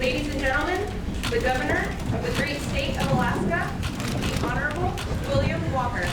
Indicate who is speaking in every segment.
Speaker 1: Ladies and gentlemen, the Governor of the great state of Alaska, the Honorable William Walker.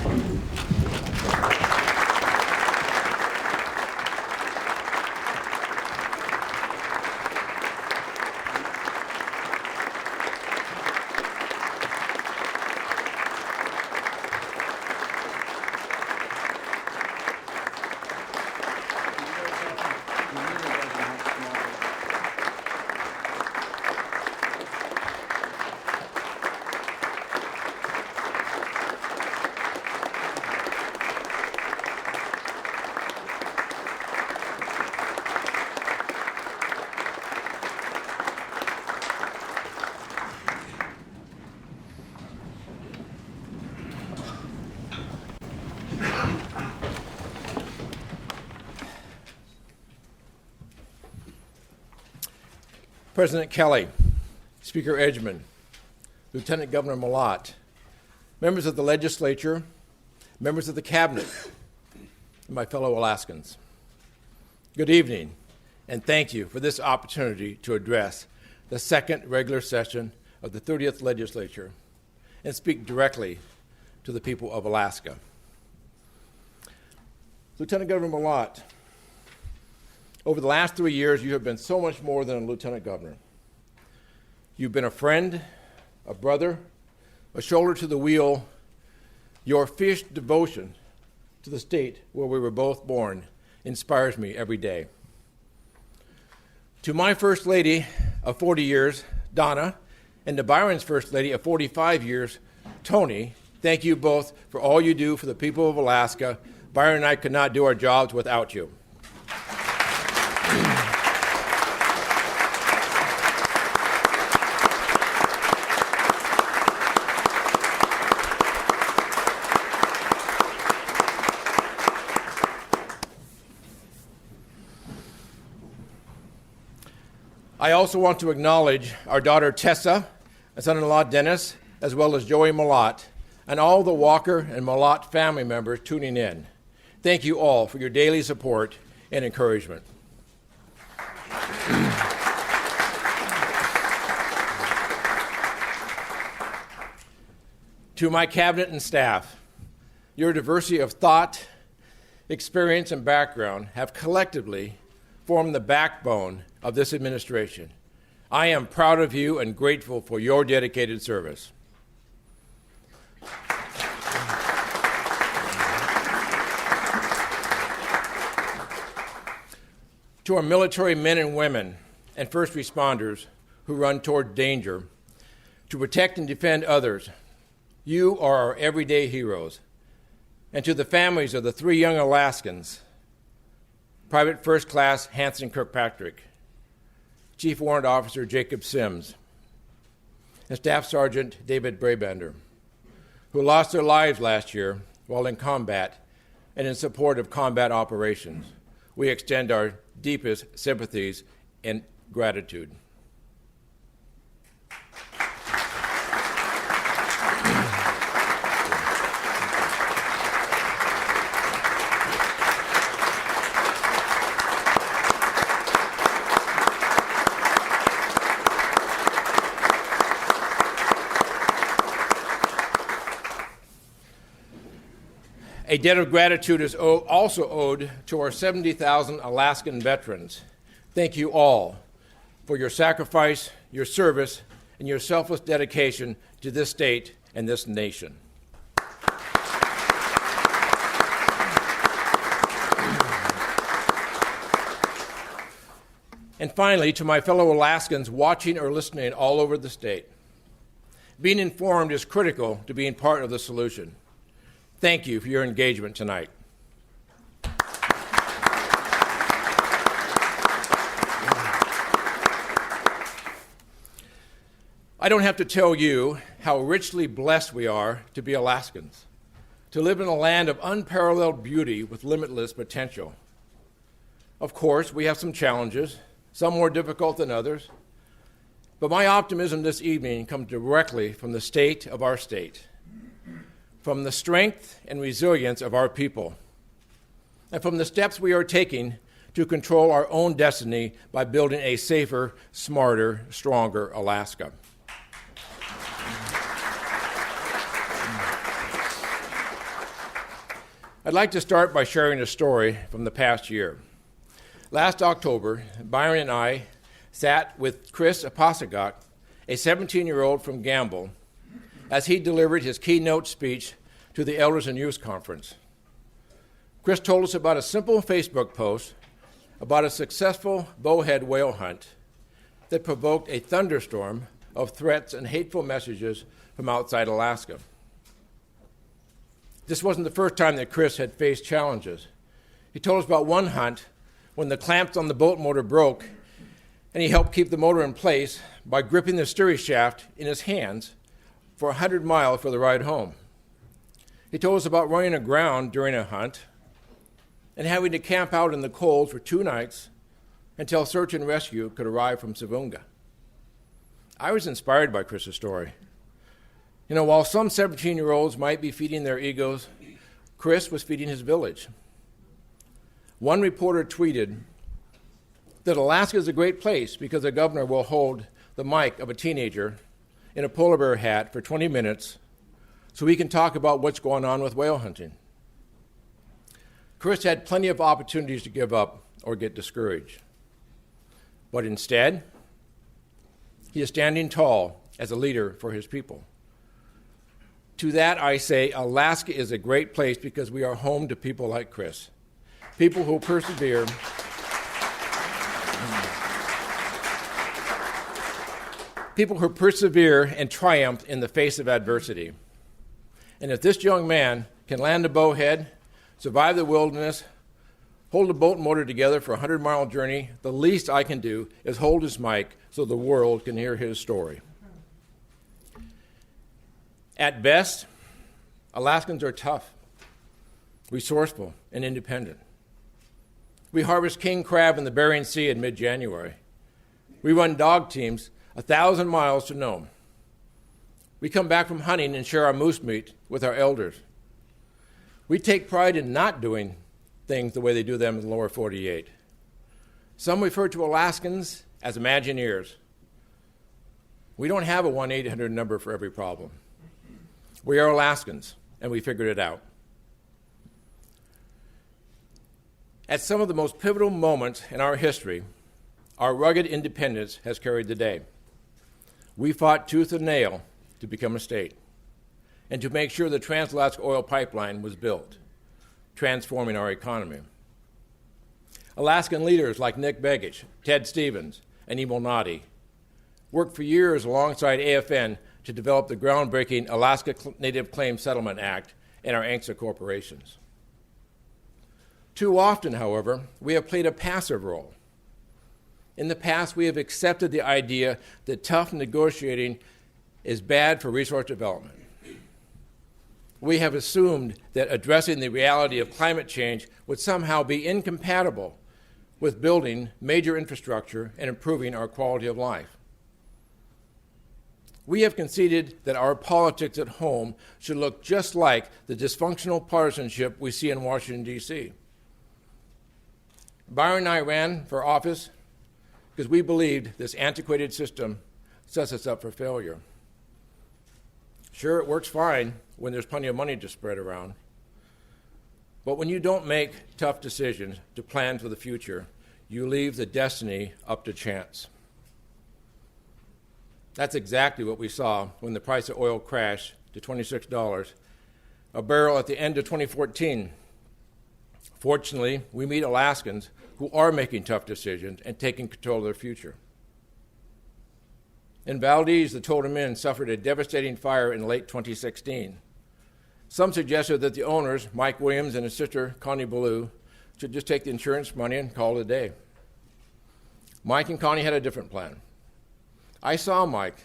Speaker 2: President Kelly, Speaker Edgman, Lieutenant Governor Malott, members of the legislature, members of the cabinet, and my fellow Alaskans. Good evening, and thank you for this opportunity to address the second regular session of the 30th legislature and speak directly to the people of Alaska. Lieutenant Governor Malott, over the last 3 years, you have been so much more than a lieutenant governor. You've been a friend, a brother, a shoulder to the wheel. Your fierce devotion to the state where we were both born inspires me every day. To my First Lady of 40 years, Donna, and to Byron's First Lady of 45 years, Tony, thank you both for all you do for the people of Alaska. Byron and I could not do our jobs without you. I also want to acknowledge our daughter Tessa, and son-in-law Dennis, as well as Joey Malott, and all the Walker and Malott family members tuning in. Thank you all for your daily support and encouragement. To my cabinet and staff, your diversity of thought, experience, and background have collectively formed the backbone of this administration. I am proud of you and grateful for your dedicated service. To our military men and women and first responders who run toward danger to protect and defend others, you are our everyday heroes. And to the families of the 3 young Alaskans, Private First Class Hanson Kirkpatrick, Chief Warrant Officer Jacob Sims, and Staff Sergeant David Brabander, who lost their lives last year while in combat and in support of combat operations, we extend our deepest sympathies and gratitude. A debt of gratitude is also owed to our 70,000 Alaskan veterans. Thank you all for your sacrifice, your service, and your selfless dedication to this state and this nation. And finally, to my fellow Alaskans watching or listening all over the state, being informed is critical to being part of the solution. Thank you for your engagement tonight. I don't have to tell you how richly blessed we are to be Alaskans, to live in a land of unparalleled beauty with limitless potential. Of course, we have some challenges, some more difficult than others, but my optimism this evening comes directly from the state of our state, from the strength and resilience of our people, and from the steps we are taking to control our own destiny by building a safer, smarter, stronger Alaska. I'd like to start by sharing a story from the past year. Last October, Byron and I sat with Chris Aposagok, a 17-year-old from Gamble, as he delivered his keynote speech to the Elders and Youth Conference. Chris told us about a simple Facebook post about a successful bowhead whale hunt that provoked a thunderstorm of threats and hateful messages from outside Alaska. This wasn't the first time that Chris had faced challenges. He told us about one hunt when the clamps on the boat motor broke, and he helped keep the motor in place by gripping the steering shaft in his hands for 100 miles for the ride home. He told us about running aground during a hunt and having to camp out in the cold for 2 nights until search and rescue could arrive from Savunga. I was inspired by Chris's story. You know, while some 17-year-olds might be feeding their egos, Chris was feeding his village. One reporter tweeted that Alaska is a great place because the governor will hold the mic of a teenager in a polar bear hat for 20 minutes so we can talk about what's going on with whale hunting. Chris had plenty of opportunities to give up or get discouraged. But instead, he is standing tall as a leader for his people. To that I say, Alaska is a great place because we are home to people like Chris, people who persevere, and triumph in the face of adversity. And if this young man can land a bowhead, survive the wilderness, hold a boat motor together for a 100-mile journey, the least I can do is hold his mic so the world can hear his story. At best, Alaskans are tough, resourceful, and independent. We harvest king crab in the Bering Sea in mid-January. We run dog teams 1,000 miles to Nome. We come back from hunting and share our moose meat with our elders. We take pride in not doing things the way they do them in the lower 48. Some refer to Alaskans as Imagineers. We don't have a 1-800 number for every problem. We are Alaskans, and we figured it out. At some of the most pivotal moments in our history, our rugged independence has carried the day. We fought tooth and nail to become a state and to make sure the Trans-Alaska Oil Pipeline was built, transforming our economy. Alaskan leaders like Nick Begich, Ted Stevens, and Emil Noddy worked for years alongside AFN to develop the groundbreaking Alaska Native Claims Settlement Act and our ANCSA corporations. Too often, however, we have played a passive role. In the past, we have accepted the idea that tough negotiating is bad for resource development. We have assumed that addressing the reality of climate change would somehow be incompatible with building major infrastructure and improving our quality of life. We have conceded that our politics at home should look just like the dysfunctional partisanship we see in Washington, D.C. Byron and I ran for office because we believed this antiquated system sets us up for failure. Sure, it works fine when there's plenty of money to spread around. But when you don't make tough decisions to plan for the future, you leave the destiny up to chance. That's exactly what we saw when the price of oil crashed to $26 a barrel at the end of 2014. Fortunately, we meet Alaskans who are making tough decisions and taking control of their future. In Valdez, the Totem Inn suffered a devastating fire in late 2016. Some suggested that the owners, Mike Williams and his sister, Connie Ballou, should just take the insurance money and call it a day. Mike and Connie had a different plan. I saw Mike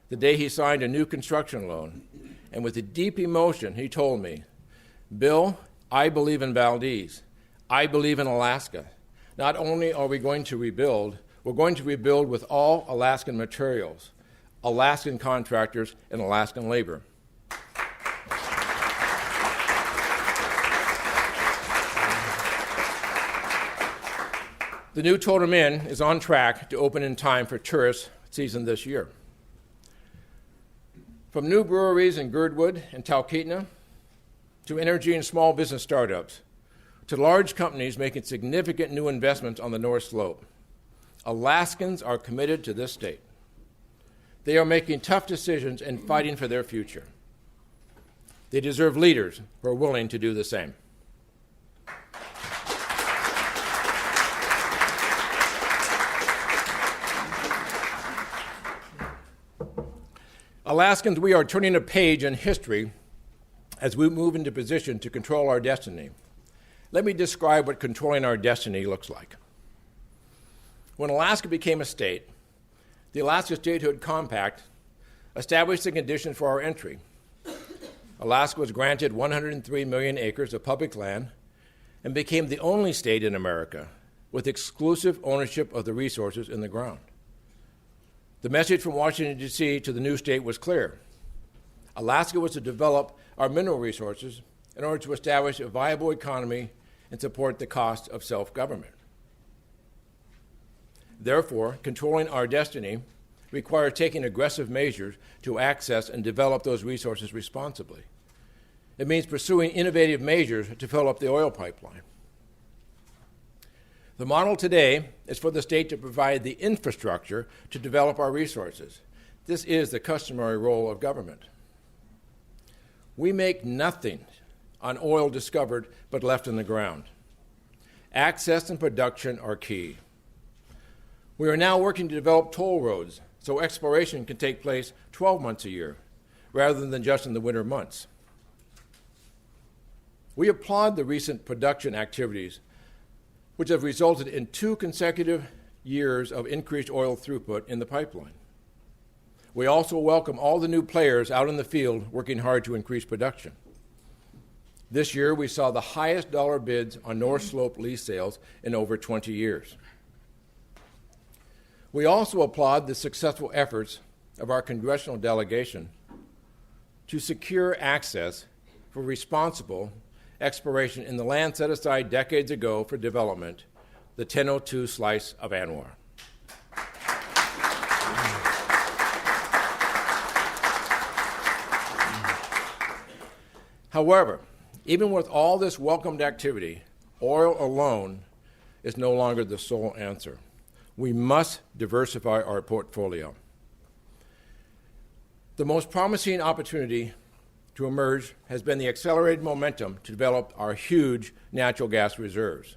Speaker 2: the day he signed a new construction loan, and with a deep emotion, he told me, "Bill, I believe in Valdez. I believe in Alaska. Not only are we going to rebuild, we're going to rebuild with all Alaskan materials, Alaskan contractors, and Alaskan labor." The new Totem Inn is on track to open in time for tourist season this year. From new breweries in Girdwood and Talkeetna, to energy and small business startups, to large companies making significant new investments on the North Slope, Alaskans are committed to this state. They are making tough decisions and fighting for their future. They deserve leaders who are willing to do the same. Alaskans, we are turning a page in history as we move into position to control our destiny. Let me describe what controlling our destiny looks like. When Alaska became a state, the Alaska Statehood Compact established the conditions for our entry. Alaska was granted 103 million acres of public land and became the only state in America with exclusive ownership of the resources in the ground. The message from Washington, D.C. to the new state was clear. Alaska was to develop our mineral resources in order to establish a viable economy and support the cost of self-government. Therefore, controlling our destiny requires taking aggressive measures to access and develop those resources responsibly. It means pursuing innovative measures to fill up the oil pipeline. The model today is for the state to provide the infrastructure to develop our resources. This is the customary role of government. We make nothing on oil discovered but left in the ground. Access and production are key. We are now working to develop toll roads so exploration can take place 12 months a year rather than just in the winter months. We applaud the recent production activities which have resulted in 2 consecutive years of increased oil throughput in the pipeline. We also welcome all the new players out in the field working hard to increase production. This year, we saw the highest dollar bids on North Slope lease sales in over 20 years. We also applaud the successful efforts of our congressional delegation to secure access for responsible exploration in the land set aside decades ago for development, the 1002 slice of ANWR. However, even with all this welcomed activity, oil alone is no longer the sole answer. We must diversify our portfolio. The most promising opportunity to emerge has been the accelerated momentum to develop our huge natural gas reserves.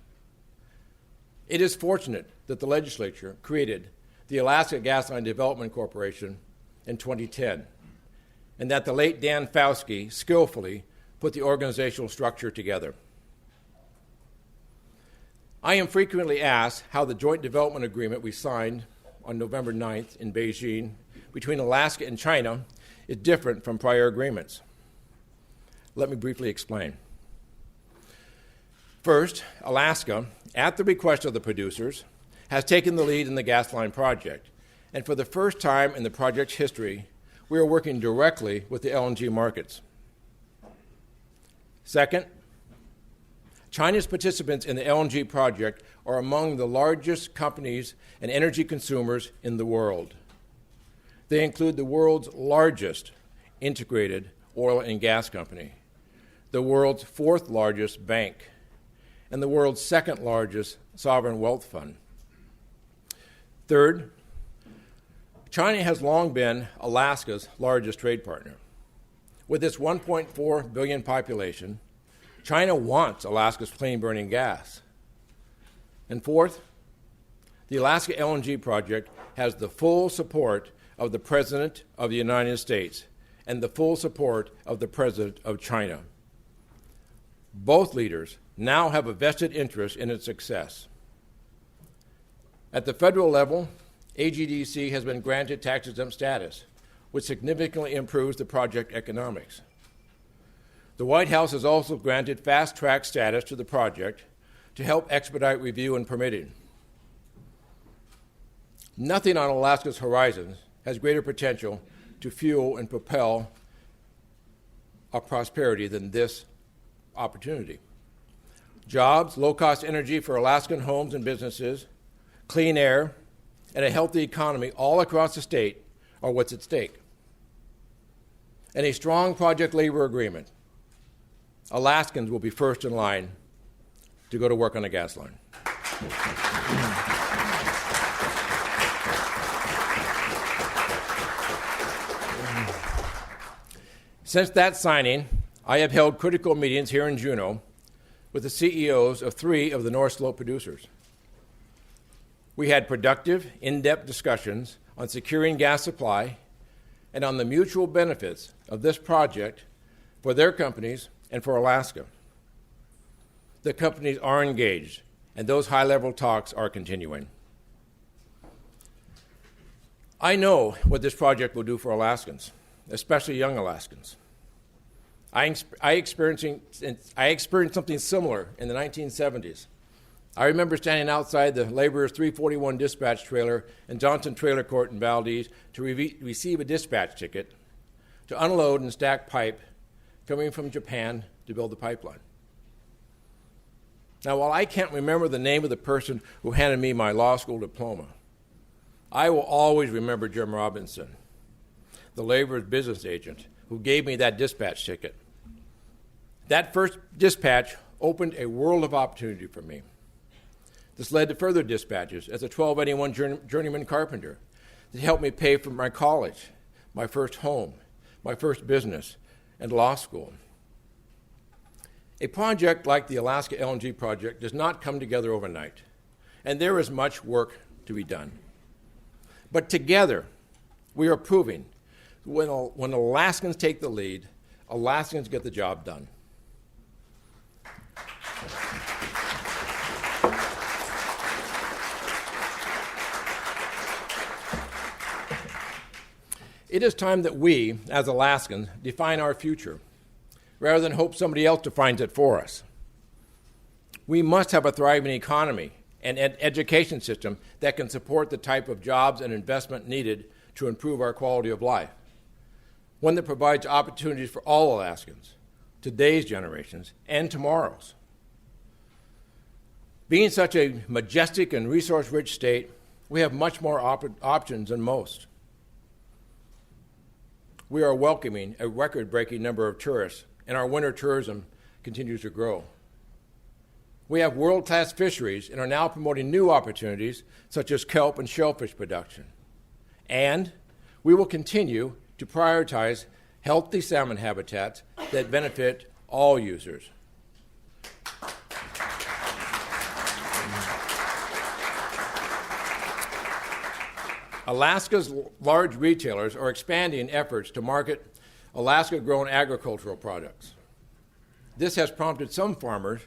Speaker 2: It is fortunate that the legislature created the Alaska Gasline Development Corporation in 2010, and that the late Dan Fauske skillfully put the organizational structure together. I am frequently asked how the joint development agreement we signed on November 9th in Beijing between Alaska and China is different from prior agreements. Let me briefly explain. First, Alaska, at the request of the producers, has taken the lead in the Gasline project, and for the first time in the project's history, we are working directly with the LNG markets. Second, China's participants in the LNG project are among the largest companies and energy consumers in the world. They include the world's largest integrated oil and gas company, the world's 4th largest bank, and the world's 2nd largest sovereign wealth fund. Third, China has long been Alaska's largest trade partner. With its 1.4 billion population, China wants Alaska's clean-burning gas. And fourth, the Alaska LNG project has the full support of the President of the United States and the full support of the President of China. Both leaders now have a vested interest in its success. At the federal level, AGDC has been granted tax-exempt status, which significantly improves the project economics. The White House has also granted fast-track status to the project to help expedite review and permitting. Nothing on Alaska's horizon has greater potential to fuel and propel our prosperity than this opportunity. Jobs, low-cost energy for Alaskan homes and businesses, clean air, and a healthy economy all across the state are what's at stake. And a strong project labor agreement, Alaskans will be first in line to go to work on a gas line. Since that signing, I have held critical meetings here in Juneau with the CEOs of 3 of the North Slope producers. We had productive, in-depth discussions on securing gas supply and on the mutual benefits of this project for their companies and for Alaska. The companies are engaged, and those high-level talks are continuing. I know what this project will do for Alaskans, especially young Alaskans. I experienced something similar in the 1970s. I remember standing outside the laborer's 341 dispatch trailer in Johnson Trailer Court in Valdez to receive a dispatch ticket to unload and stack pipe coming from Japan to build the pipeline. Now, while I can't remember the name of the person who handed me my law school diploma, I will always remember Jim Robinson, the laborer's business agent, who gave me that dispatch ticket. That first dispatch opened a world of opportunity for me. This led to further dispatches as a 1281 journeyman carpenter that helped me pay for my college, my first home, my first business, and law school. A project like the Alaska LNG project does not come together overnight, and there is much work to be done. But together, we are proving when Alaskans take the lead, Alaskans get the job done. It is time that we, as Alaskans, define our future, rather than hope somebody else defines it for us. We must have a thriving economy and an education system that can support the type of jobs and investment needed to improve our quality of life, one that provides opportunities for all Alaskans, today's generations, and tomorrow's. Being such a majestic and resource-rich state, we have much more options than most. We are welcoming a record-breaking number of tourists, and our winter tourism continues to grow. We have world-class fisheries and are now promoting new opportunities such as kelp and shellfish production. And we will continue to prioritize healthy salmon habitats that benefit all users. Alaska's large retailers are expanding efforts to market Alaska-grown agricultural products. This has prompted some farmers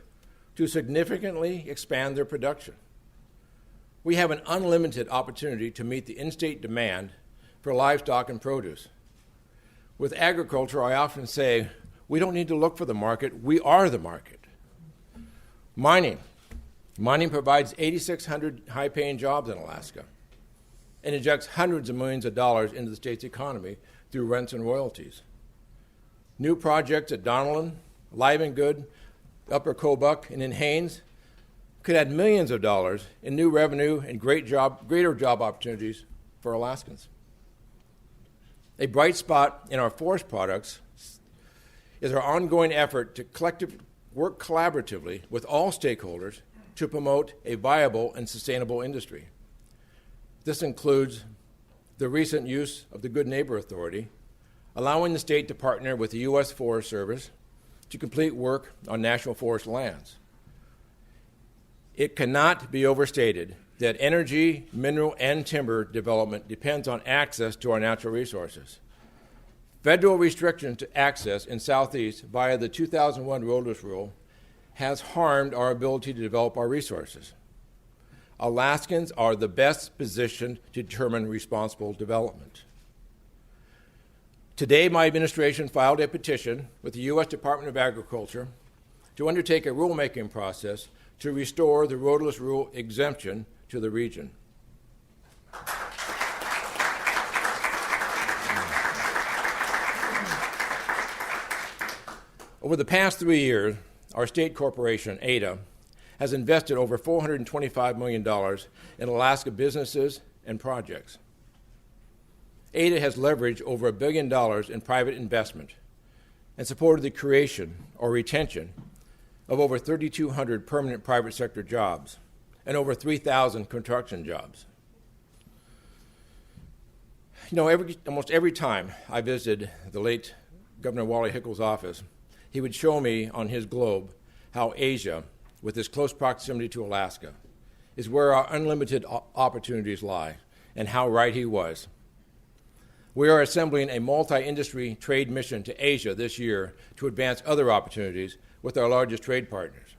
Speaker 2: to significantly expand their production. We have an unlimited opportunity to meet the in-state demand for livestock and produce. With agriculture, I often say, we don't need to look for the market, we are the market. Mining. Mining provides 8,600 high-paying jobs in Alaska and injects hundreds of millions of dollars into the state's economy through rents and royalties. New projects at Donellan, Livengood, Upper Kobuk, and in Haines could add millions of dollars in new revenue and greater job opportunities for Alaskans. A bright spot in our forest products is our ongoing effort to work collaboratively with all stakeholders to promote a viable and sustainable industry. This includes the recent use of the Good Neighbor Authority, allowing the state to partner with the U.S. Forest Service to complete work on national forest lands. It cannot be overstated that energy, mineral, and timber development depends on access to our natural resources. Federal restrictions to access in Southeast via the 2001 Wilderness Rule has harmed our ability to develop our resources. Alaskans are the best positioned to determine responsible development. Today, my administration filed a petition with the U.S. Department of Agriculture to undertake a rulemaking process to restore the roadless rule exemption to the region. Over the past 3 years, our state corporation, ADA, has invested over $425 million in Alaska businesses and projects. ADA has leveraged over $1 billion in private investment and supported the creation or retention of over 3,200 permanent private sector jobs and over 3,000 construction jobs. Almost every time I visited the late Governor Wally Hickle's office, he would show me on his globe how Asia, with its close proximity to Alaska, is where our unlimited opportunities lie, and how right he was. We are assembling a multi-industry trade mission to Asia this year to advance other opportunities with our largest trade partners.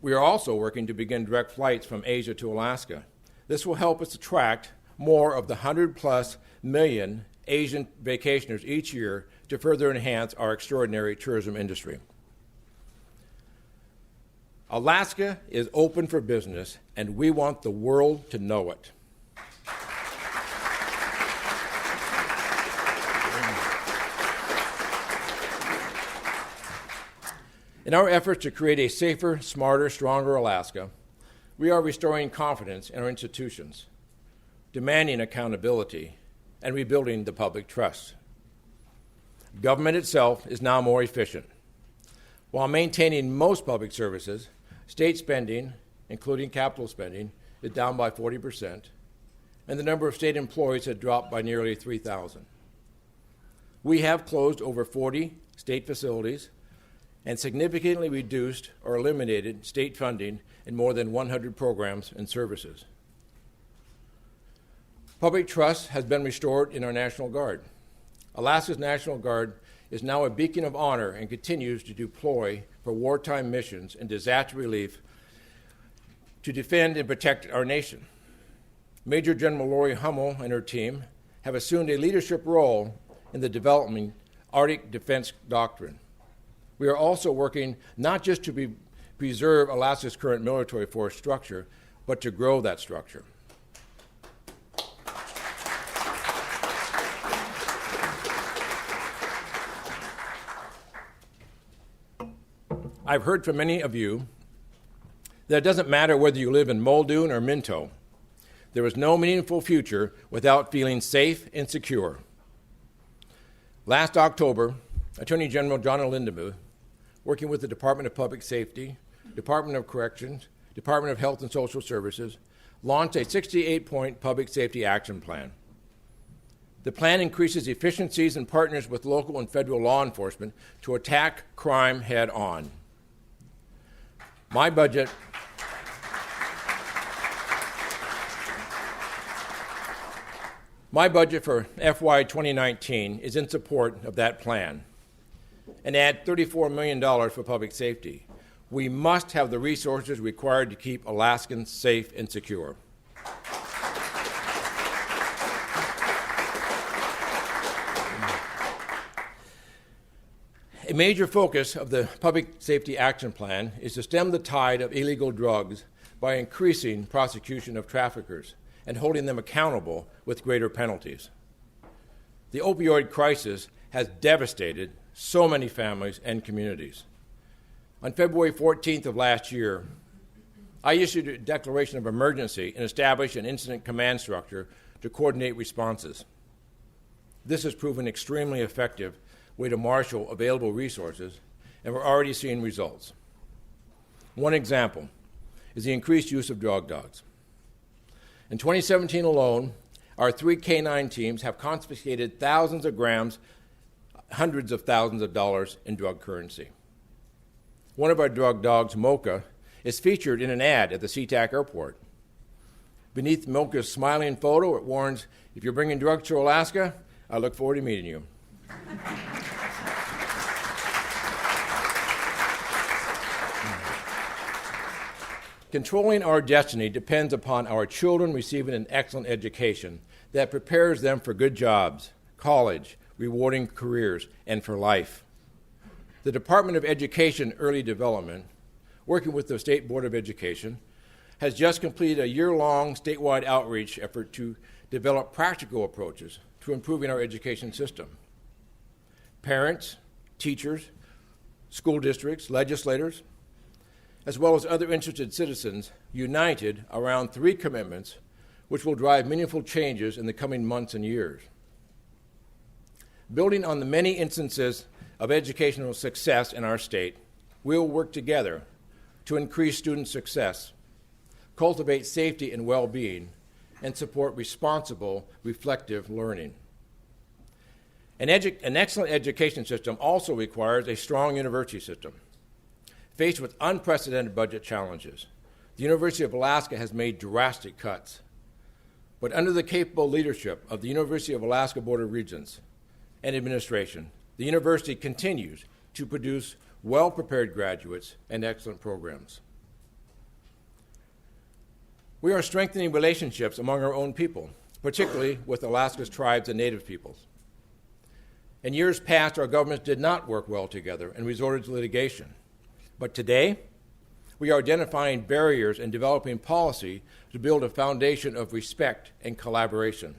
Speaker 2: We are also working to begin direct flights from Asia to Alaska. This will help us attract more of the 100+ million Asian vacationers each year to further enhance our extraordinary tourism industry. Alaska is open for business, and we want the world to know it. In our efforts to create a safer, smarter, stronger Alaska, we are restoring confidence in our institutions, demanding accountability, and rebuilding the public trust. Government itself is now more efficient. While maintaining most public services, state spending, including capital spending, is down by 40%, and the number of state employees has dropped by nearly 3,000. We have closed over 40 state facilities and significantly reduced or eliminated state funding in more than 100 programs and services. Public trust has been restored in our National Guard. Alaska's National Guard is now a beacon of honor and continues to deploy for wartime missions and disaster relief to defend and protect our nation. Major General Lori Hummel and her team have assumed a leadership role in the development Arctic Defense Doctrine. We are also working not just to preserve Alaska's current military force structure, but to grow that structure. I've heard from many of you that it doesn't matter whether you live in Muldoon or Minto. There is no meaningful future without feeling safe and secure. Last October, Attorney General John Lindemuth, working with the Department of Public Safety, Department of Corrections, Department of Health and Social Services, launched a 68-point public safety action plan. The plan increases efficiencies and partners with local and federal law enforcement to attack crime head on. My budget for FY 2019 is in support of that plan and add $34 million for public safety. We must have the resources required to keep Alaskans safe and secure. A major focus of the Public Safety Action Plan is to stem the tide of illegal drugs by increasing prosecution of traffickers and holding them accountable with greater penalties. The opioid crisis has devastated so many families and communities. On February 14th of last year, I issued a declaration of emergency and established an incident command structure to coordinate responses. This has proven extremely effective way to marshal available resources, and we're already seeing results. One example is the increased use of drug dogs. In 2017 alone, our 3 K-9 teams have confiscated thousands of grams, hundreds of thousands of dollars in drug currency. One of our drug dogs, Mocha, is featured in an ad at the SeaTac airport. Beneath Mocha's smiling photo, it warns, "If you're bringing drugs to Alaska, I look forward to meeting you." Controlling our destiny depends upon our children receiving an excellent education that prepares them for good jobs, college, rewarding careers, and for life. The Department of Education Early Development, working with the State Board of Education, has just completed a year-long statewide outreach effort to develop practical approaches to improving our education system. Parents, teachers, school districts, legislators, as well as other interested citizens, united around 3 commitments which will drive meaningful changes in the coming months and years. Building on the many instances of educational success in our state, we will work together to increase student success, cultivate safety and well-being, and support responsible, reflective learning. An excellent education system also requires a strong university system. Faced with unprecedented budget challenges, the University of Alaska has made drastic cuts. But under the capable leadership of the University of Alaska Board of Regents and administration, the university continues to produce well-prepared graduates and excellent programs. We are strengthening relationships among our own people, particularly with Alaska's tribes and native peoples. In years past, our governments did not work well together and resorted to litigation. But today, we are identifying barriers and developing policy to build a foundation of respect and collaboration.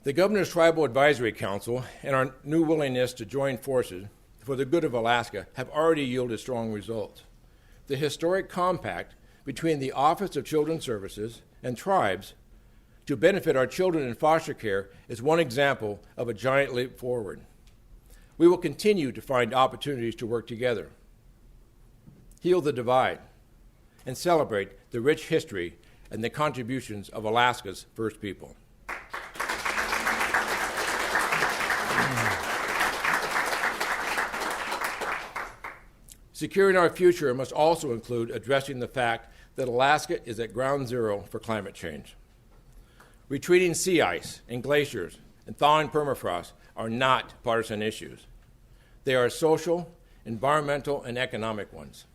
Speaker 2: The Governor's Tribal Advisory Council and our new willingness to join forces for the good of Alaska have already yielded strong results. The historic compact between the Office of Children's Services and tribes to benefit our children in foster care is one example of a giant leap forward. We will continue to find opportunities to work together, heal the divide, and celebrate the rich history and the contributions of Alaska's First People. Securing our future must also include addressing the fact that Alaska is at ground zero for climate change. Retreating sea ice and glaciers and thawing permafrost are not partisan issues. They are social, environmental, and economic ones.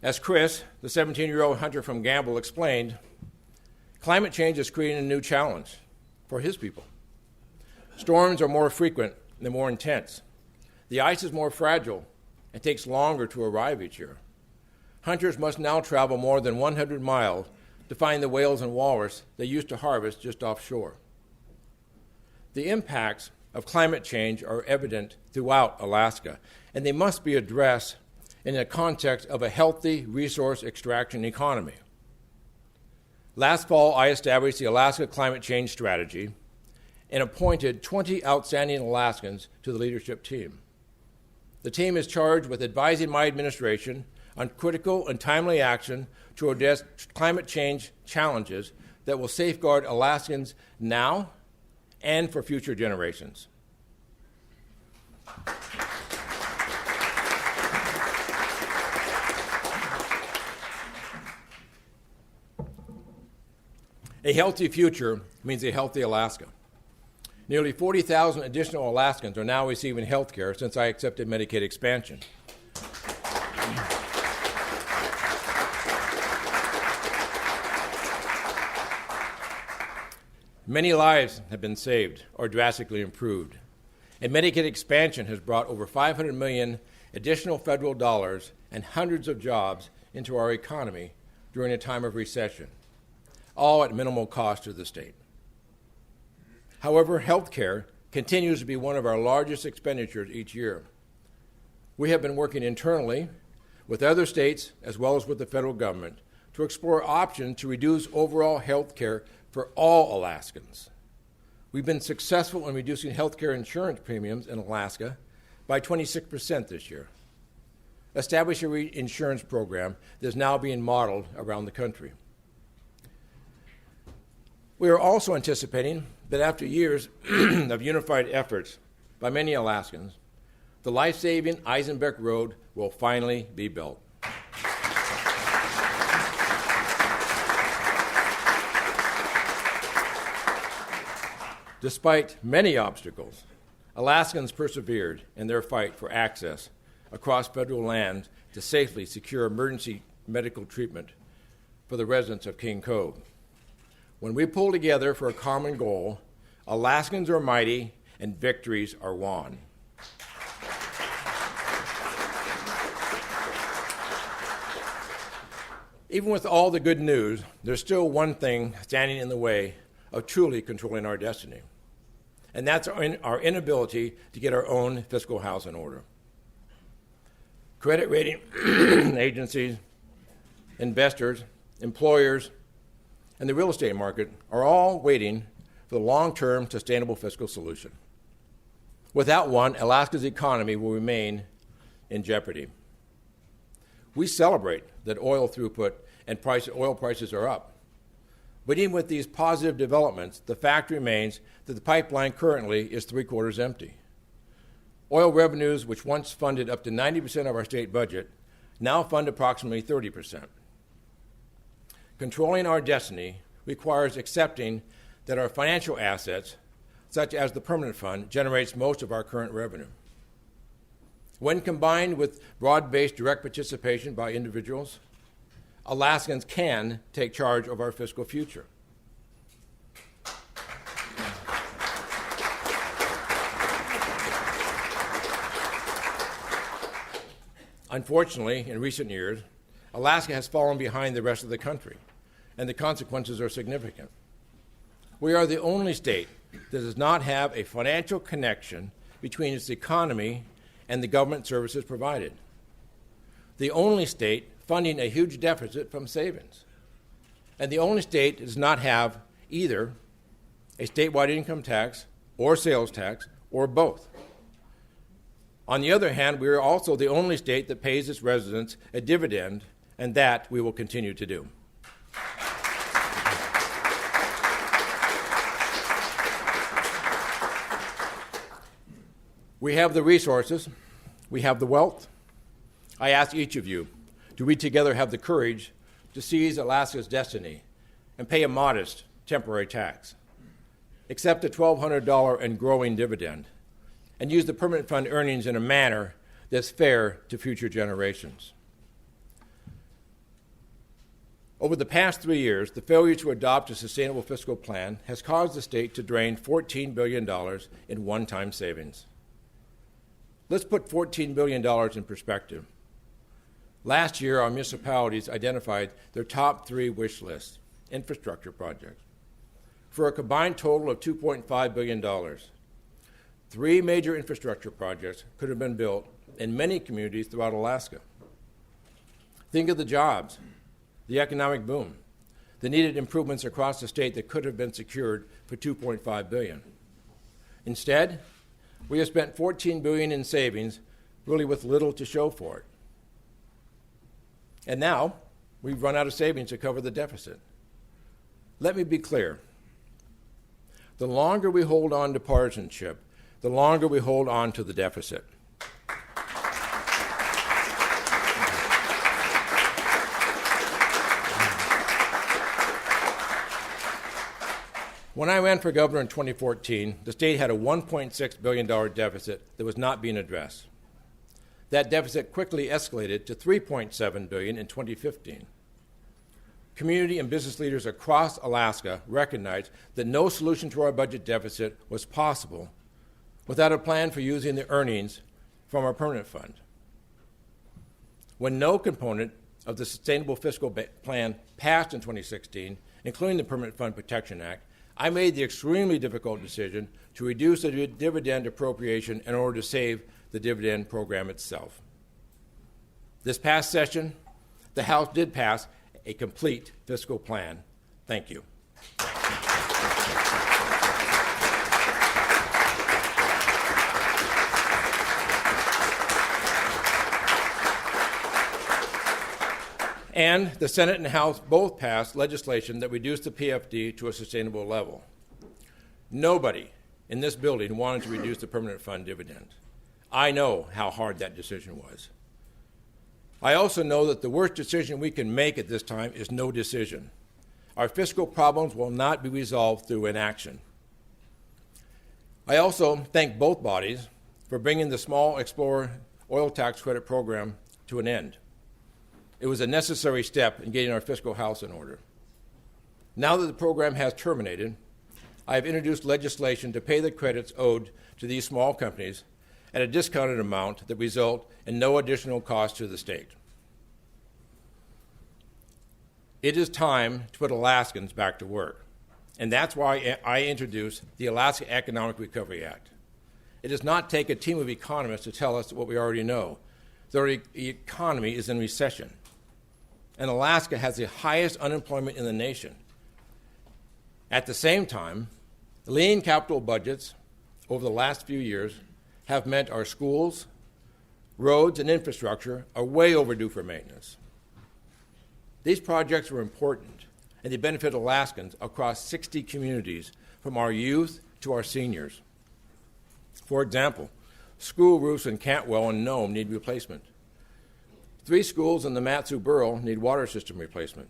Speaker 2: As Chris, the 17-year-old hunter from Gamble, explained, climate change is creating a new challenge for his people. Storms are more frequent and more intense. The ice is more fragile and takes longer to arrive each year. Hunters must now travel more than 100 miles to find the whales and walrus they used to harvest just offshore. The impacts of climate change are evident throughout Alaska, and they must be addressed in the context of a healthy resource extraction economy. Last fall, I established the Alaska Climate Change Strategy and appointed 20 outstanding Alaskans to the leadership team. The team is charged with advising my administration on critical and timely action to address climate change challenges that will safeguard Alaskans now and for future generations. A healthy future means a healthy Alaska. Nearly 40,000 additional Alaskans are now receiving health care since I accepted Medicaid expansion. Many lives have been saved or drastically improved, and Medicaid expansion has brought over $500 million additional federal dollars and hundreds of jobs into our economy during a time of recession, all at minimal cost to the state. However, health care continues to be one of our largest expenditures each year. We have been working internally with other states as well as with the federal government to explore options to reduce overall health care for all Alaskans. We've been successful in reducing health care insurance premiums in Alaska by 26% this year. Establish a reinsurance program that is now being modeled around the country. We are also anticipating that after years of unified efforts by many Alaskans, the life-saving Eisenbeck Road will finally be built. Despite many obstacles, Alaskans persevered in their fight for access across federal lands to safely secure emergency medical treatment for the residents of King Cove. When we pull together for a common goal, Alaskans are mighty and victories are won. Even with all the good news, there's still one thing standing in the way of truly controlling our destiny. And that's our inability to get our own fiscal house in order. Credit rating agencies, investors, employers, and the real estate market are all waiting for the long-term sustainable fiscal solution. Without one, Alaska's economy will remain in jeopardy. We celebrate that oil throughput and oil prices are up. But even with these positive developments, the fact remains that the pipeline currently is 3/4 empty. Oil revenues, which once funded up to 90% of our state budget, now fund approximately 30%. Controlling our destiny requires accepting that our financial assets, such as the permanent fund, generates most of our current revenue. When combined with broad-based direct participation by individuals, Alaskans can take charge of our fiscal future. Unfortunately, in recent years, Alaska has fallen behind the rest of the country, and the consequences are significant. We are the only state that does not have a financial connection between its economy and the government services provided. The only state funding a huge deficit from savings. And the only state that does not have either a statewide income tax or sales tax or both. On the other hand, we are also the only state that pays its residents a dividend, and that we will continue to do. We have the resources, we have the wealth. I ask each of you, do we together have the courage to seize Alaska's destiny and pay a modest temporary tax, accept a $1,200 and growing dividend, and use the permanent fund earnings in a manner that's fair to future generations? Over the past 3 years, the failure to adopt a sustainable fiscal plan has caused the state to drain $14 billion in one-time savings. Let's put $14 billion in perspective. Last year, our municipalities identified their top 3 wish lists, infrastructure projects, for a combined total of $2.5 billion. 3 major infrastructure projects could have been built in many communities throughout Alaska. Think of the jobs, the economic boom, the needed improvements across the state that could have been secured for $2.5 billion. Instead, we have spent $14 billion in savings, really with little to show for it. And now, we've run out of savings to cover the deficit. Let me be clear. The longer we hold on to partisanship, the longer we hold on to the deficit. When I ran for governor in 2014, the state had a $1.6 billion deficit that was not being addressed. That deficit quickly escalated to $3.7 billion in 2015. Community and business leaders across Alaska recognized that no solution to our budget deficit was possible without a plan for using the earnings from our permanent fund. When no component of the Sustainable Fiscal Plan passed in 2016, including the Permanent Fund Protection Act, I made the extremely difficult decision to reduce the dividend appropriation in order to save the dividend program itself. This past session, the House did pass a complete fiscal plan. Thank you. And the Senate and House both passed legislation that reduced the PFD to a sustainable level. Nobody in this building wanted to reduce the permanent fund dividend. I know how hard that decision was. I also know that the worst decision we can make at this time is no decision. Our fiscal problems will not be resolved through inaction. I also thank both bodies for bringing the Small Explorer Oil Tax Credit Program to an end. It was a necessary step in getting our fiscal house in order. Now that the program has terminated, I have introduced legislation to pay the credits owed to these small companies at a discounted amount that result in no additional cost to the state. It is time to put Alaskans back to work. And that's why I introduced the Alaska Economic Recovery Act. It does not take a team of economists to tell us what we already know. The economy is in recession, and Alaska has the highest unemployment in the nation. At the same time, lean capital budgets over the last few years have meant our schools, roads, and infrastructure are way overdue for maintenance. These projects are important, and they benefit Alaskans across 60 communities, from our youth to our seniors. For example, school roofs in Cantwell and Nome need replacement. 3 schools in the Mat-Su Borough need water system replacement.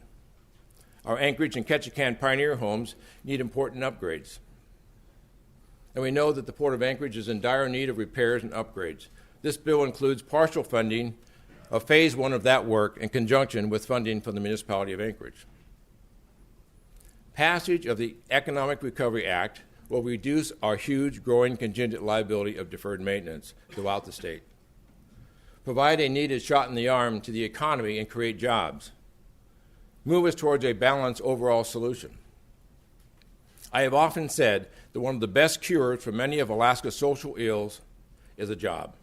Speaker 2: Our Anchorage and Ketchikan Pioneer homes need important upgrades. And we know that the Port of Anchorage is in dire need of repairs and upgrades. This bill includes partial funding of Phase 1 of that work in conjunction with funding from the municipality of Anchorage. Passage of the Economic Recovery Act will reduce our huge growing contingent liability of deferred maintenance throughout the state, provide a needed shot in the arm to the economy and create jobs, move us towards a balanced overall solution. I have often said that one of the best cures for many of Alaska's social ills is a job.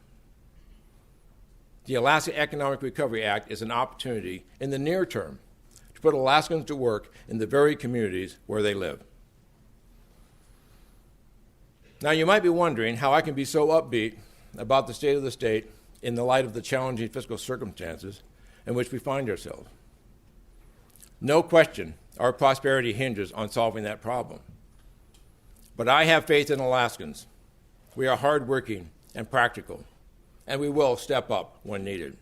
Speaker 2: The Alaska Economic Recovery Act is an opportunity in the near term to put Alaskans to work in the very communities where they live. Now, you might be wondering how I can be so upbeat about the state of the state in the light of the challenging fiscal circumstances in which we find ourselves. No question, our prosperity hinges on solving that problem. But I have faith in Alaskans. We are hardworking and practical, and we will step up when needed.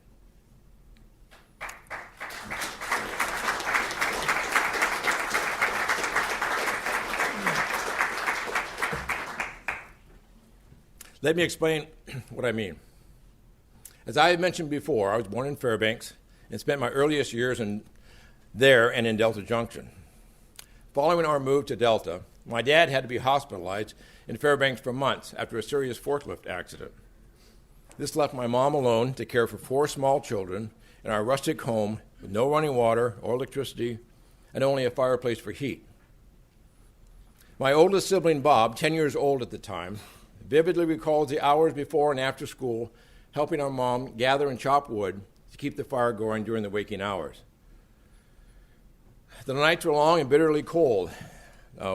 Speaker 2: Let me explain what I mean. As I had mentioned before, I was born in Fairbanks and spent my earliest years there and in Delta Junction. Following our move to Delta, my dad had to be hospitalized in Fairbanks for months after a serious forklift accident. This left my mom alone to care for 4 small children in our rustic home with no running water or electricity and only a fireplace for heat. My oldest sibling, Bob, 10 years old at the time, vividly recalls the hours before and after school helping our mom gather and chop wood to keep the fire going during the waking hours. The nights were long and bitterly cold.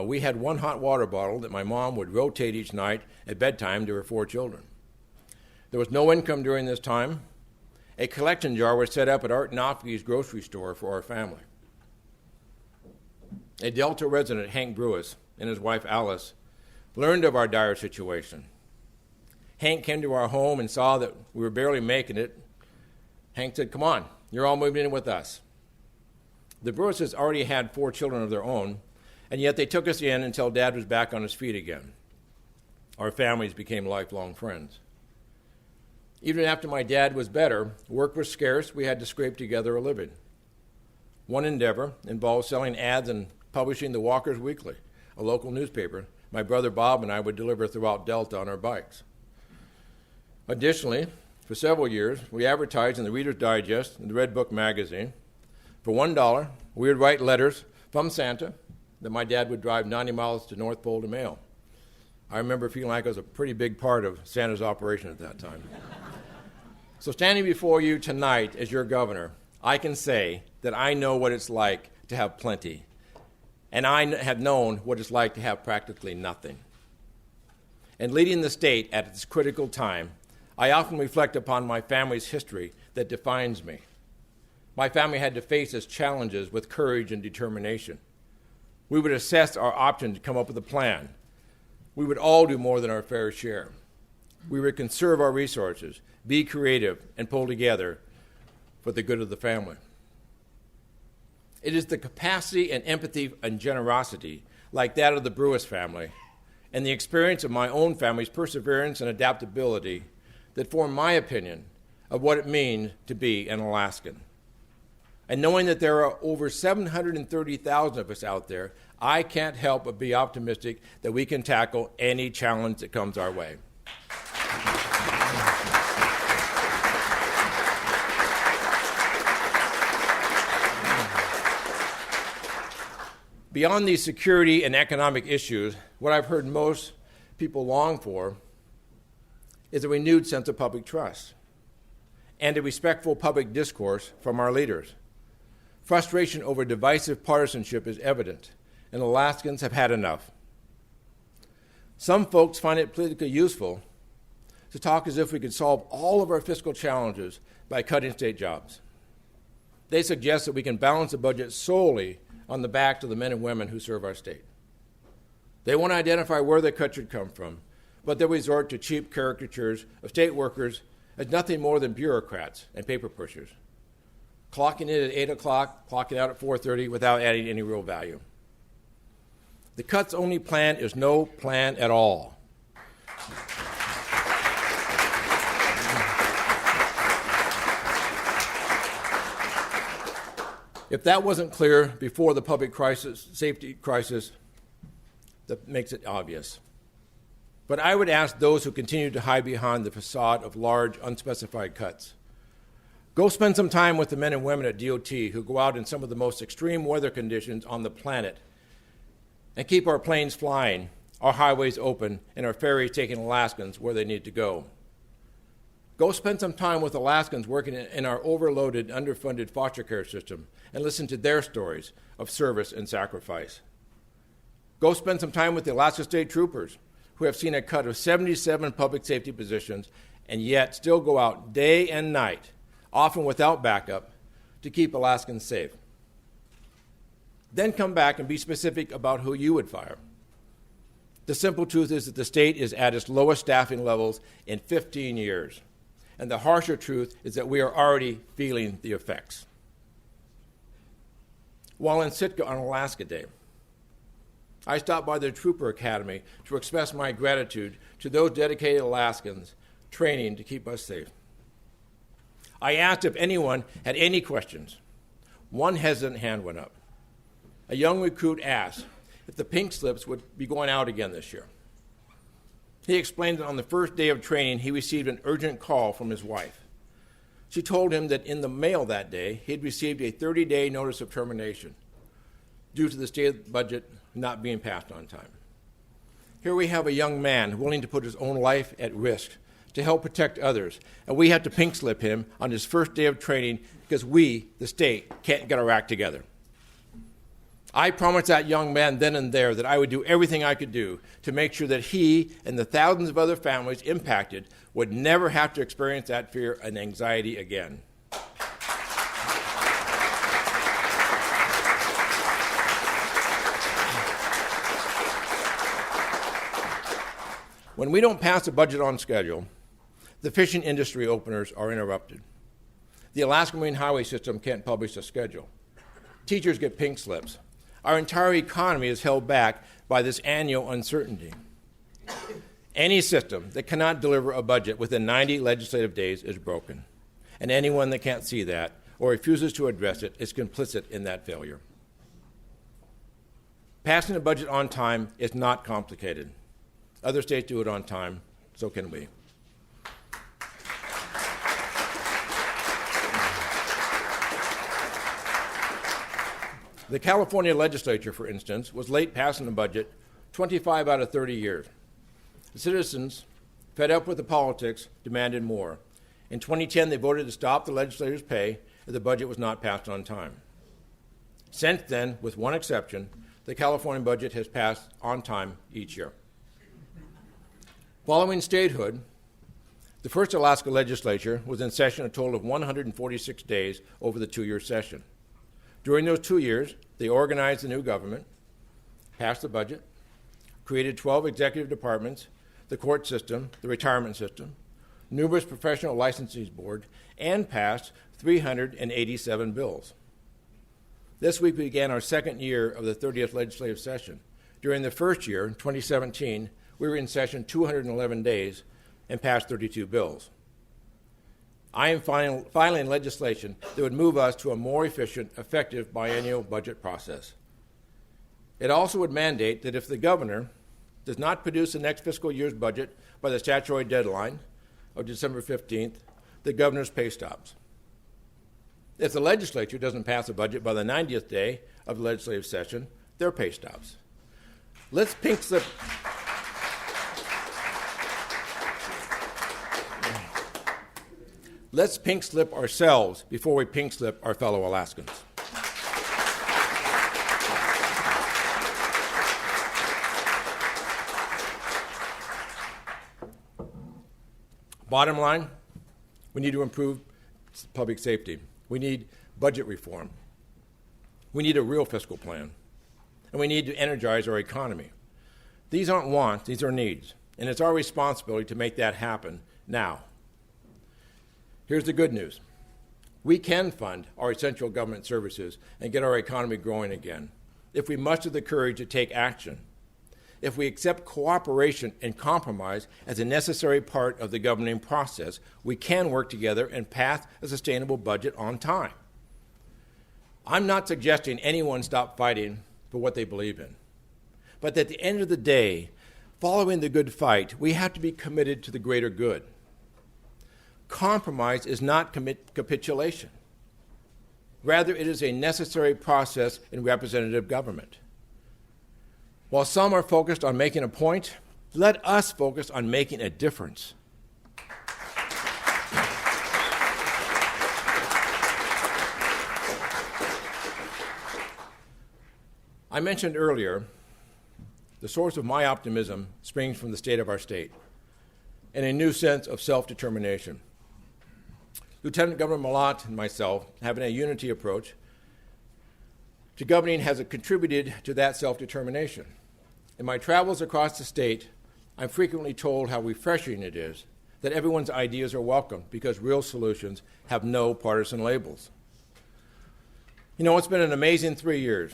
Speaker 2: We had 1 hot water bottle that my mom would rotate each night at bedtime to her 4 children. There was no income during this time. A collection jar was set up at Art Knopke's grocery store for our family. A Delta resident, Hank Brewis, and his wife Alice, learned of our dire situation. Hank came to our home and saw that we were barely making it. Hank said, "Come on, you're all moving in with us." The Brewises already had 4 children of their own, and yet they took us in until Dad was back on his feet again. Our families became lifelong friends. Even after my dad was better, work was scarce. We had to scrape together a living. One endeavor involved selling ads and publishing the Walker's Weekly, a local newspaper my brother Bob and I would deliver throughout Delta on our bikes. Additionally, for several years, we advertised in the Reader's Digest and the Red Book magazine. For $1, we would write letters from Santa that my dad would drive 90 miles to North Pole to mail. I remember feeling like I was a pretty big part of Santa's operation at that time. So standing before you tonight as your governor, I can say that I know what it's like to have plenty, and I have known what it's like to have practically nothing. And leading the state at this critical time, I often reflect upon my family's history that defines me. My family had to face its challenges with courage and determination. We would assess our options to come up with a plan. We would all do more than our fair share. We would conserve our resources, be creative, and pull together for the good of the family. It is the capacity and empathy and generosity, like that of the Brewis family, and the experience of my own family's perseverance and adaptability that form my opinion of what it means to be an Alaskan. And knowing that there are over 730,000 of us out there, I can't help but be optimistic that we can tackle any challenge that comes our way. Beyond these security and economic issues, what I've heard most people long for is a renewed sense of public trust and a respectful public discourse from our leaders. Frustration over divisive partisanship is evident, and Alaskans have had enough. Some folks find it politically useful to talk as if we could solve all of our fiscal challenges by cutting state jobs. They suggest that we can balance the budget solely on the backs of the men and women who serve our state. They want to identify where the cut should come from, but they resort to cheap caricatures of state workers as nothing more than bureaucrats and paper pushers, clocking in at 8 o'clock, clocking out at 4:30 without adding any real value. The cuts only plan is no plan at all. If that wasn't clear before the public safety crisis, that makes it obvious. But I would ask those who continue to hide behind the facade of large, unspecified cuts. Go spend some time with the men and women at DOT who go out in some of the most extreme weather conditions on the planet and keep our planes flying, our highways open, and our ferries taking Alaskans where they need to go. Go spend some time with Alaskans working in our overloaded, underfunded foster care system and listen to their stories of service and sacrifice. Go spend some time with the Alaska State Troopers, who have seen a cut of 77 public safety positions and yet still go out day and night, often without backup, to keep Alaskans safe. Then come back and be specific about who you would fire. The simple truth is that the state is at its lowest staffing levels in 15 years. And the harsher truth is that we are already feeling the effects. While in Sitka on Alaska Day, I stopped by the Trooper Academy to express my gratitude to those dedicated Alaskans training to keep us safe. I asked if anyone had any questions. One hesitant hand went up. A young recruit asked if the pink slips would be going out again this year. He explained that on the first day of training, he received an urgent call from his wife. She told him that in the mail that day, he'd received a 30-day notice of termination due to the state budget not being passed on time. Here we have a young man willing to put his own life at risk to help protect others, and we had to pink slip him on his first day of training because we, the state, can't get our act together. I promised that young man then and there that I would do everything I could do to make sure that he and the thousands of other families impacted would never have to experience that fear and anxiety again. When we don't pass a budget on schedule, the fishing industry openers are interrupted. The Alaska Marine Highway System can't publish a schedule. Teachers get pink slips. Our entire economy is held back by this annual uncertainty. Any system that cannot deliver a budget within 90 legislative days is broken, and anyone that can't see that or refuses to address it is complicit in that failure. Passing a budget on time is not complicated. Other states do it on time, so can we. The California legislature, for instance, was late passing the budget 25 out of 30 years. The citizens, fed up with the politics, demanded more. In 2010, they voted to stop the legislators' pay if the budget was not passed on time. Since then, with one exception, the California budget has passed on time each year. Following statehood, the first Alaska legislature was in session a total of 146 days over the two-year session. During those 2 years, they organized the new government, passed the budget, created 12 executive departments, the court system, the retirement system, numerous professional licensing boards, and passed 387 bills. This week began our second year of the 30th legislative session. During the first year, 2017, we were in session 211 days and passed 32 bills. I am filing legislation that would move us to a more efficient, effective biennial budget process. It also would mandate that if the governor does not produce the next fiscal year's budget by the statutory deadline of December 15th, the governor's pay stops. If the legislature doesn't pass a budget by the 90th day of the legislative session, their pay stubs. Let's pink slip. Let's pink slip ourselves before we pink slip our fellow Alaskans. Bottom line, we need to improve public safety. We need budget reform. We need a real fiscal plan. And we need to energize our economy. These aren't wants, these are needs. And it's our responsibility to make that happen now. Here's the good news. We can fund our essential government services and get our economy growing again if we muster the courage to take action, if we accept cooperation and compromise as a necessary part of the governing process. We can work together and pass a sustainable budget on time. I'm not suggesting anyone stop fighting for what they believe in, but at the end of the day, following the good fight, we have to be committed to the greater good. Compromise is not capitulation. Rather, it is a necessary process in representative government. While some are focused on making a point, let us focus on making a difference. I mentioned earlier, the source of my optimism springs from the state of our state and a new sense of self-determination. Lieutenant Governor Malott and myself, having a unity approach to governing, has contributed to that self-determination. In my travels across the state, I'm frequently told how refreshing it is that everyone's ideas are welcome because real solutions have no partisan labels. You know, it's been an amazing 3 years.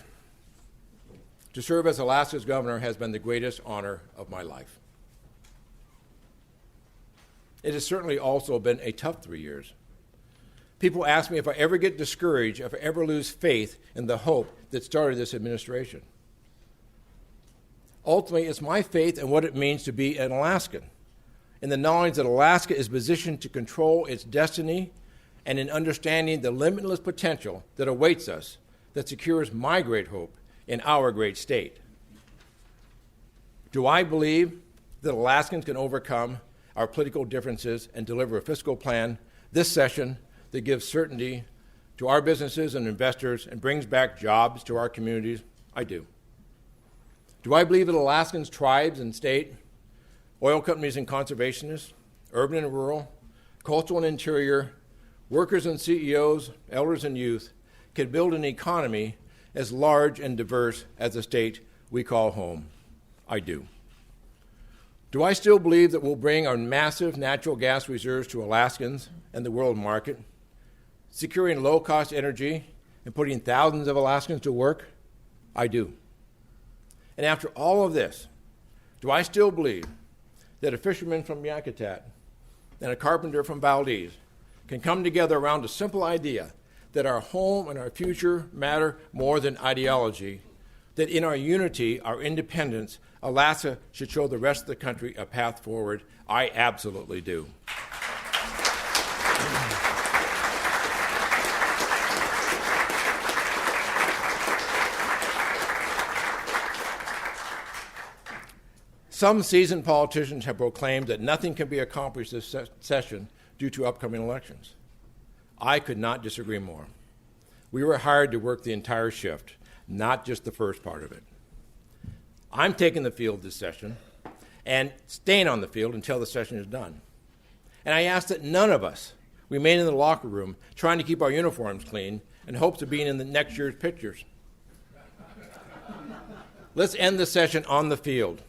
Speaker 2: To serve as Alaska's governor has been the greatest honor of my life. It has certainly also been a tough 3 years. People ask me if I ever get discouraged, if I ever lose faith in the hope that started this administration. Ultimately, it's my faith in what it means to be an Alaskan, in the knowledge that Alaska is positioned to control its destiny, and in understanding the limitless potential that awaits us that secures my great hope in our great state. Do I believe that Alaskans can overcome our political differences and deliver a fiscal plan this session that gives certainty to our businesses and investors and brings back jobs to our communities? I do. Do I believe that Alaskans, tribes and state, oil companies and conservationists, urban and rural, coastal and interior, workers and CEOs, elders and youth can build an economy as large and diverse as the state we call home? I do. Do I still believe that we'll bring our massive natural gas reserves to Alaskans and the world market, securing low-cost energy and putting thousands of Alaskans to work? I do. And after all of this, do I still believe that a fisherman from Yakutat and a carpenter from Valdez can come together around a simple idea that our home and our future matter more than ideology, that in our unity, our independence, Alaska should show the rest of the country a path forward? I absolutely do. Some seasoned politicians have proclaimed that nothing can be accomplished this session due to upcoming elections. I could not disagree more. We were hired to work the entire shift, not just the first part of it. I'm taking the field this session and staying on the field until the session is done. And I ask that none of us remain in the locker room trying to keep our uniforms clean in hopes of being in the next year's pictures. Let's end the session on the field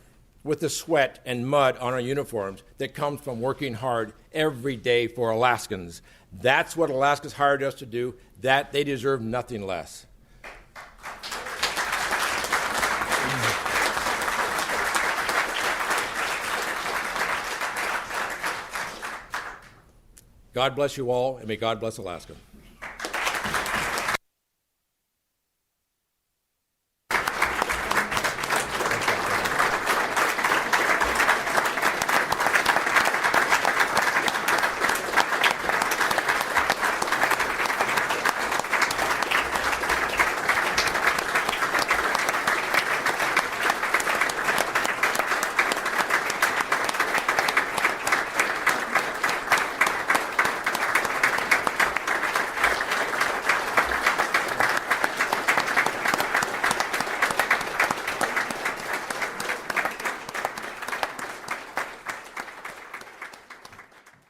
Speaker 2: with the sweat and mud on our uniforms that comes from working hard every day for Alaskans. That's what Alaska's hired us to do. That they deserve nothing less. God bless you all, and may God bless Alaska.